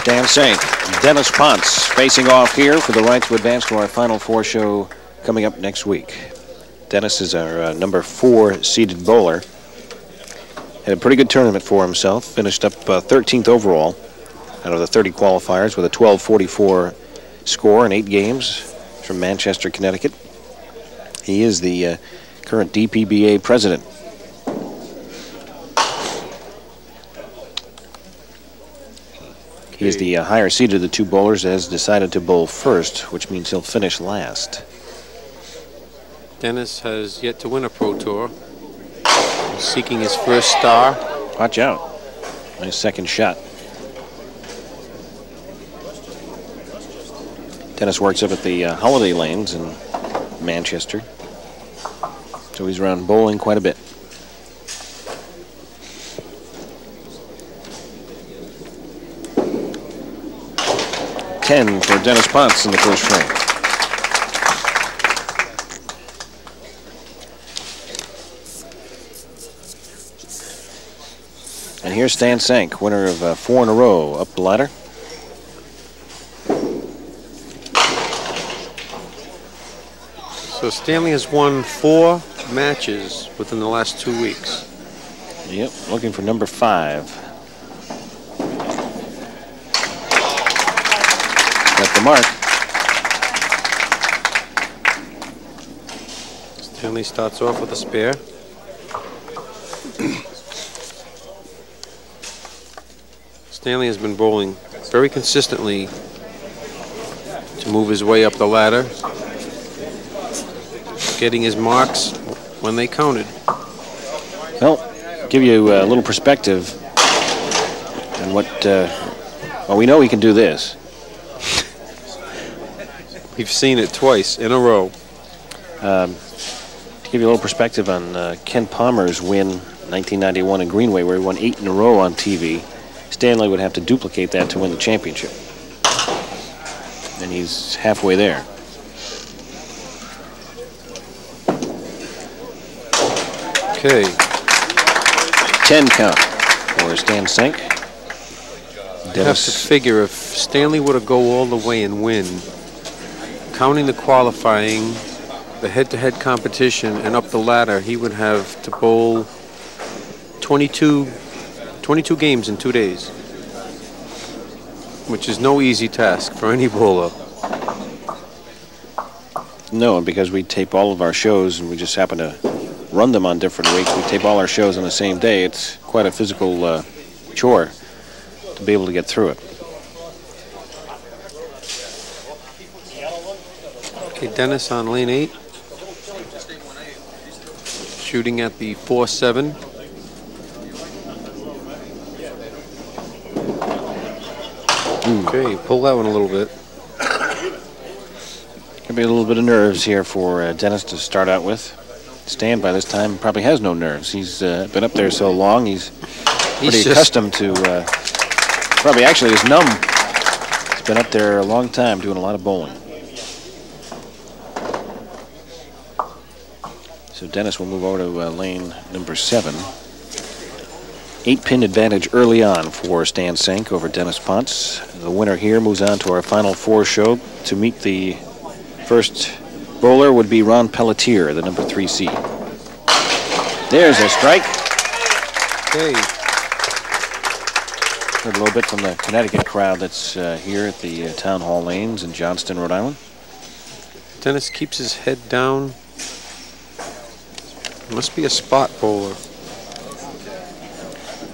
Stan Senk, Dennis Pontes facing off here for the right to advance to our Final Four show coming up next week. Dennis is our number 4 seeded bowler. Had a pretty good tournament for himself. Finished up 13th overall out of the 30 qualifiers with a 12.44 score in 8 games from Manchester, Connecticut. He is the current DPBA president. He is the higher seeded of the 2 bowlers, has decided to bowl first, which means he'll finish last. Dennis has yet to win a Pro Tour. He's seeking his first star. Watch out. Nice second shot. Dennis works up at the Holiday Lanes in Manchester. So he's around bowling quite a bit. For Dennis Pontes in the first frame. And here's Stan Senk, winner of 4 in a row, up the ladder. So Stanley has won 4 matches within the last 2 weeks. Yep, looking for number 5. Got the mark. Stanley starts off with a spare. Stanley has been bowling very consistently to move his way up the ladder, getting his marks when they counted. Well, give you a little perspective on what, well, we know he can do this. We've seen it twice in a row. To give you a little perspective on Ken Palmer's win 1991 in Greenway, where he won 8 in a row on TV, Stanley would have to duplicate that to win the championship. And he's halfway there. Okay. 10 count for Stan Senk. You have to figure if Stanley were to go all the way and win, counting the qualifying, the head-to-head competition, and up the ladder, he would have to bowl 22 games in 2 days, which is no easy task for any bowler. No, because we tape all of our shows and we just happen to run them on different weeks. We tape all our shows on the same day. It's quite a physical chore to be able to get through it. Okay, Dennis on lane 8. Shooting at the 4-7. Okay, pull that one a little bit. Could be a little bit of nerves here for Dennis to start out with. Stan, by this time, probably has no nerves. He's been up there so long, he's pretty accustomed to, probably actually is numb. He's been up there a long time doing a lot of bowling. So Dennis will move over to lane number 7. 8-pin advantage early on for Stan Senk over Dennis Pontes. The winner here moves on to our Final Four show. To meet the first bowler would be Ron Pelletier, the number 3 seed. There's a strike. Okay. Heard a little bit from the Connecticut crowd that's here at the Town Hall Lanes in Johnston, Rhode Island. Dennis keeps his head down. Must be a spot bowler.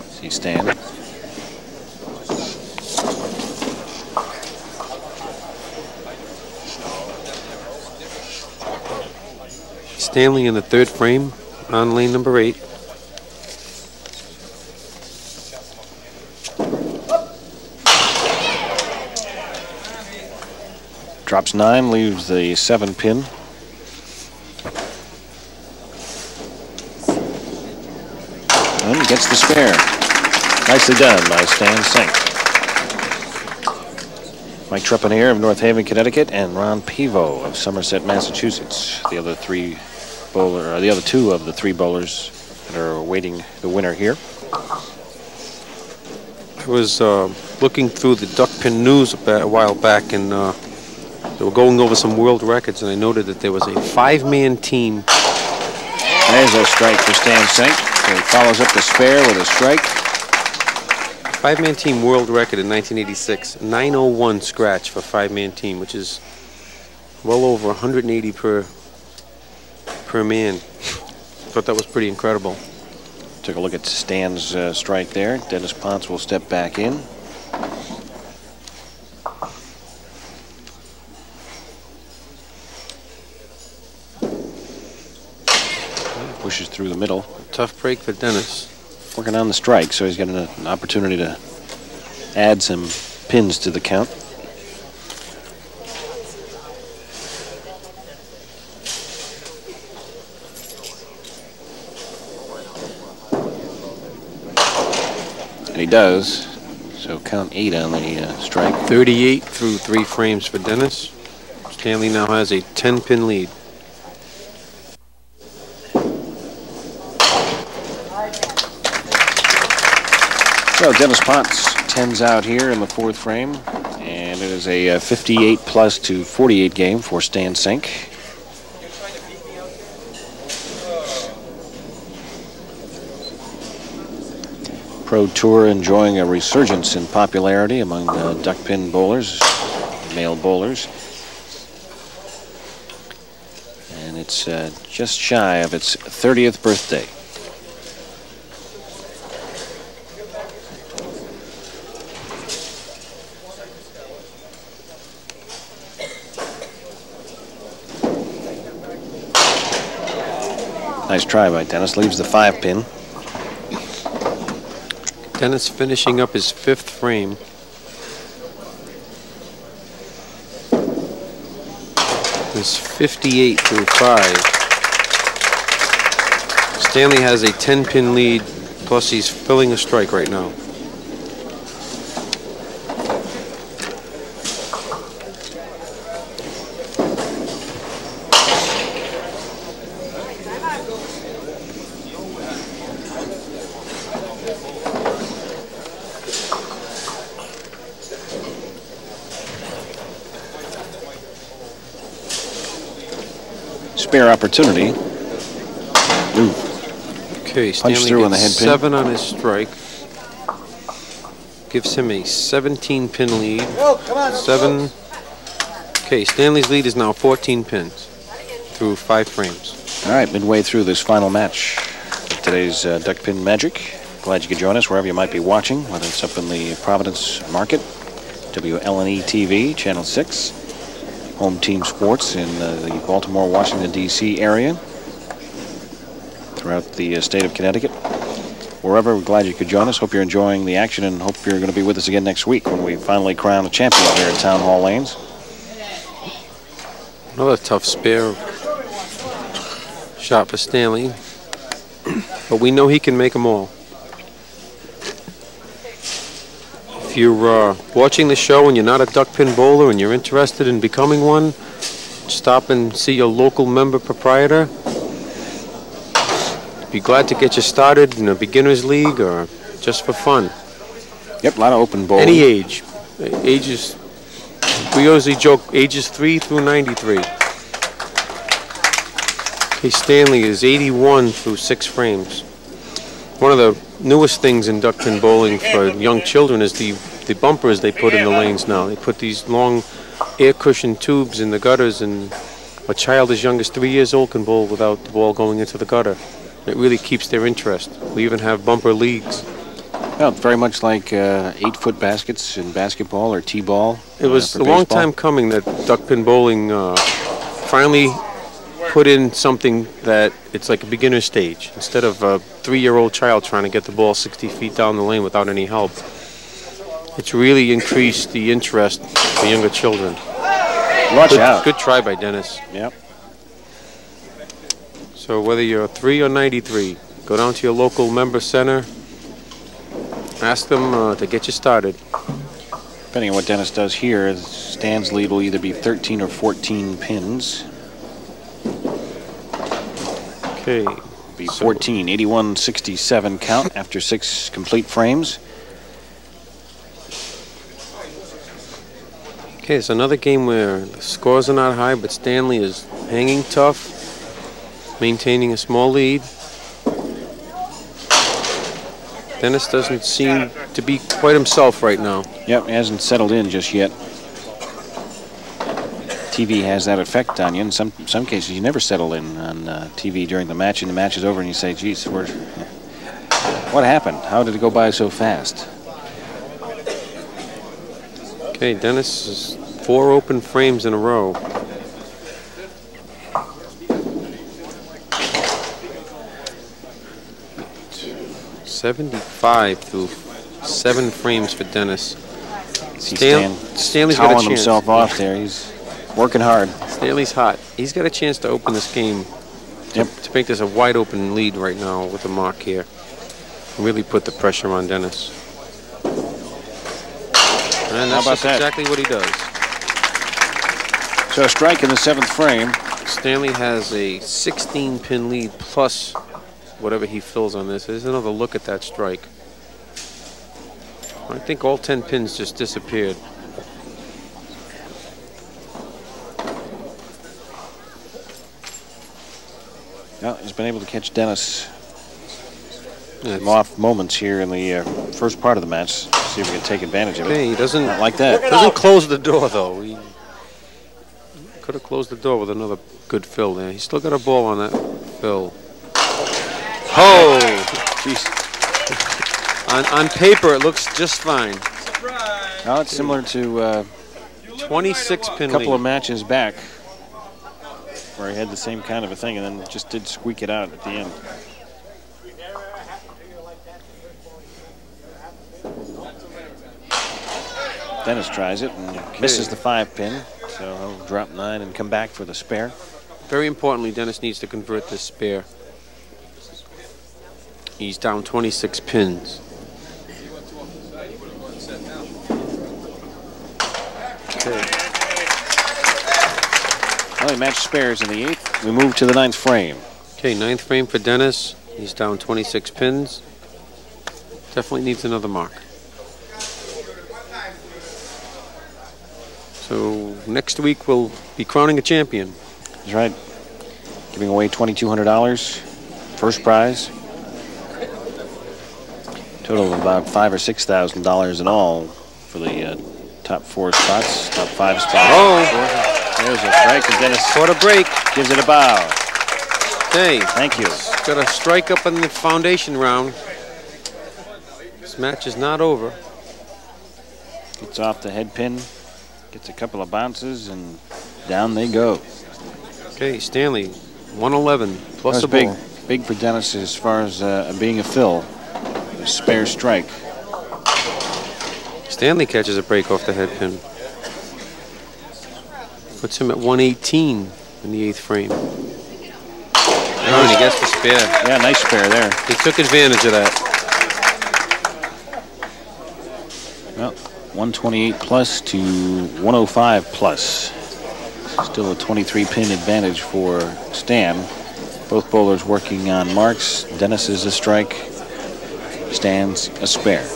See Stan. Stanley in the 3rd frame on lane number 8. Drops 9, leaves the 7-pin. And gets the spare. Nicely done by Stan Senk. Mike Trepanier of North Haven, Connecticut, and Ron Pivo of Somerset, Massachusetts. The other 2 of the 3 bowlers that are awaiting the winner here. I was looking through the Duckpin news a while back, and they were going over some world records, and I noted that there was a 5-man team. There's a strike for Stan Senk. So he follows up the spare with a strike. 5-man team world record in 1986. 901 scratch for 5-man team, which is well over 180 per man. Thought that was pretty incredible. Took a look at Stan's strike there. Dennis Pontes will step back in. Pushes through the middle. Tough break for Dennis. Working on the strike, so he's got an opportunity to add some pins to the count. And he does. So count 8 on the strike. 38 through 3 frames for Dennis. Stanley now has a 10-pin lead. So Dennis Pontes 10's out here in the 4th frame, and it is a 58+ to 48 game for Stan Senk. Pro Tour enjoying a resurgence in popularity among duckpin bowlers, male bowlers. And it's just shy of its 30th birthday. Nice try by Dennis. Leaves the 5-pin. Dennis finishing up his 5th frame. Is 58 through 5. Stanley has a 10-pin lead, plus he's filling a strike right now. Spare opportunity. Ooh. Okay, Punch Stanley through on the gets head pin. 7 on his strike. Gives him a 17-pin lead. 7. Okay, Stanley's lead is now 14 pins through 5 frames. All right, midway through this final match of today's Duckpin Magic. Glad you could join us wherever you might be watching, whether it's up in the Providence market, WLNE TV, Channel 6. Home Team Sports in the Baltimore, Washington, D.C. area, throughout the state of Connecticut. Wherever, we're glad you could join us. Hope you're enjoying the action and hope you're going to be with us again next week when we finally crown a champion here at Town Hall Lanes. Another tough spare shot for Stanley, but we know he can make them all. If you're watching the show and you're not a duckpin bowler and you're interested in becoming one, stop and see your local member proprietor. Be glad to get you started in a beginner's league or just for fun. Yep, a lot of open bowling. Any age. Ages, we usually joke ages 3 through 93. Okay, Stanley is 81 through 6 frames. One of the newest things in duckpin bowling for young children is the bumpers they put in the lanes now. They put these long air cushion tubes in the gutters, and a child as young as 3 years old can bowl without the ball going into the gutter. It really keeps their interest. We even have bumper leagues. Well, very much like 8-foot baskets in basketball or t-ball. It was a long time coming that duckpin bowling finally put in something that it's like a beginner stage. Instead of a 3-year-old child trying to get the ball 60 feet down the lane without any help, it's really increased the interest for younger children. Watch out. Good try by Dennis. Yep. So whether you're 3 or 93, go down to your local member center, ask them to get you started. Depending on what Dennis does here, Stan's lead will either be 13 or 14 pins. Okay. Be 14, 81-67 count after 6 complete frames. Okay, it's another game where the scores are not high, but Stanley is hanging tough, maintaining a small lead. Dennis doesn't seem to be quite himself right now. Yep, he hasn't settled in just yet. TV has that effect on you. In some cases, you never settle in on TV during the match, and the match is over, and you say, geez, what happened? How did it go by so fast? Okay, Dennis is 4 open frames in a row. .75 through 7 frames for Dennis. Stanley's got a chance. Himself off there. He's working hard. Stanley's hot. He's got a chance to open this game. To make this a wide open lead right now with the mark here. Really put the pressure on Dennis. And that's just exactly what he does. So a strike in the 7th frame. Stanley has a 16-pin lead plus whatever he fills on this. There's another look at that strike. I think all 10 pins just disappeared. Well, he's been able to catch Dennis some off moments here in the first part of the match. See if we can take advantage of it. Hey, he doesn't Not like that. Doesn't close the door though. He could have closed the door with another good fill there. He's still got a ball on that fill. Oh! Jeez. On paper, it looks just fine. Now it's similar to 26 pin a couple lead. of matches back where he had the same kind of a thing and then just did squeak it out at the end. Dennis tries it and misses the 5-pin, so he'll drop 9 and come back for the spare. Very importantly, Dennis needs to convert this spare. He's down 26 pins. Okay. Well, match spares in the 8th. We move to the 9th frame. Okay, 9th frame for Dennis. He's down 26 pins. Definitely needs another mark. So next week we'll be crowning a champion. That's right. Giving away $2,200. First prize. Total of about $5,000 or $6,000 in all for the top 4 spots, top 5 spots. Oh, there's a strike, and Dennis what a break. Gives it a bow. Okay. Thank you. Got a strike up in the foundation round. This match is not over. Gets off the head pin, gets a couple of bounces, and down they go. Okay, Stanley, 111 plus a ball. Big for Dennis as far as being a fill. A spare strike. Stanley catches a break off the head pin. Puts him at 118 in the 8th frame. Oh, and he gets the spare. Yeah, nice spare there. He took advantage of that. Well, 128 plus to 105 plus. Still a 23-pin advantage for Stan. Both bowlers working on marks. Dennis is a strike. Stan's a spare.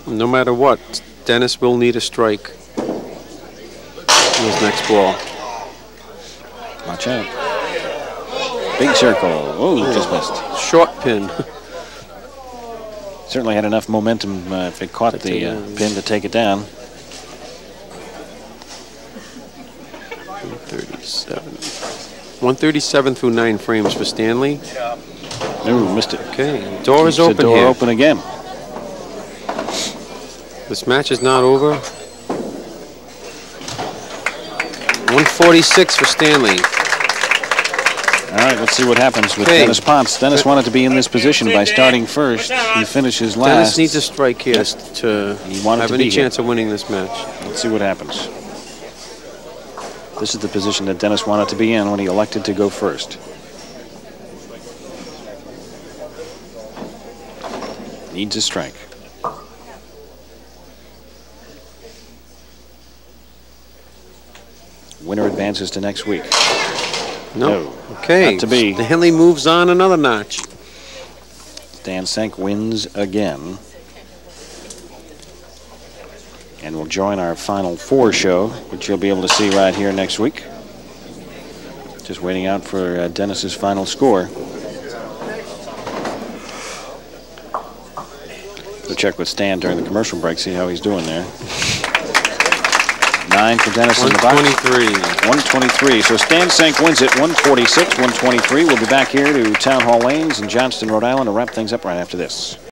No matter what, Dennis will need a strike in his next ball. Watch out. Big circle. Oh, just missed. Short pin. Certainly had enough momentum if it caught the pin to take it down. 137 through 9 frames for Stanley. Ooh, missed it. Okay, door is open here. Door open again. This match is not over. 146 for Stanley. All right, let's see what happens with Dennis Pontes. Dennis wanted to be in this position by starting first. He finishes last. Dennis needs a strike here to have any chance of winning this match. Let's see what happens. This is the position that Dennis wanted to be in when he elected to go first. Needs a strike. Winner advances to next week. No. Okay. Not to be. Stanley moves on another notch. Dan Senk wins again. And will join our Final Four show, which you'll be able to see right here next week. Just waiting out for Dennis's final score. We'll check with Stan during the commercial break, see how he's doing there. 9 for Dennis in the box. 123. So Stan Senk wins it 146, 123. We'll be back here to Town Hall Lanes in Johnston, Rhode Island to wrap things up right after this.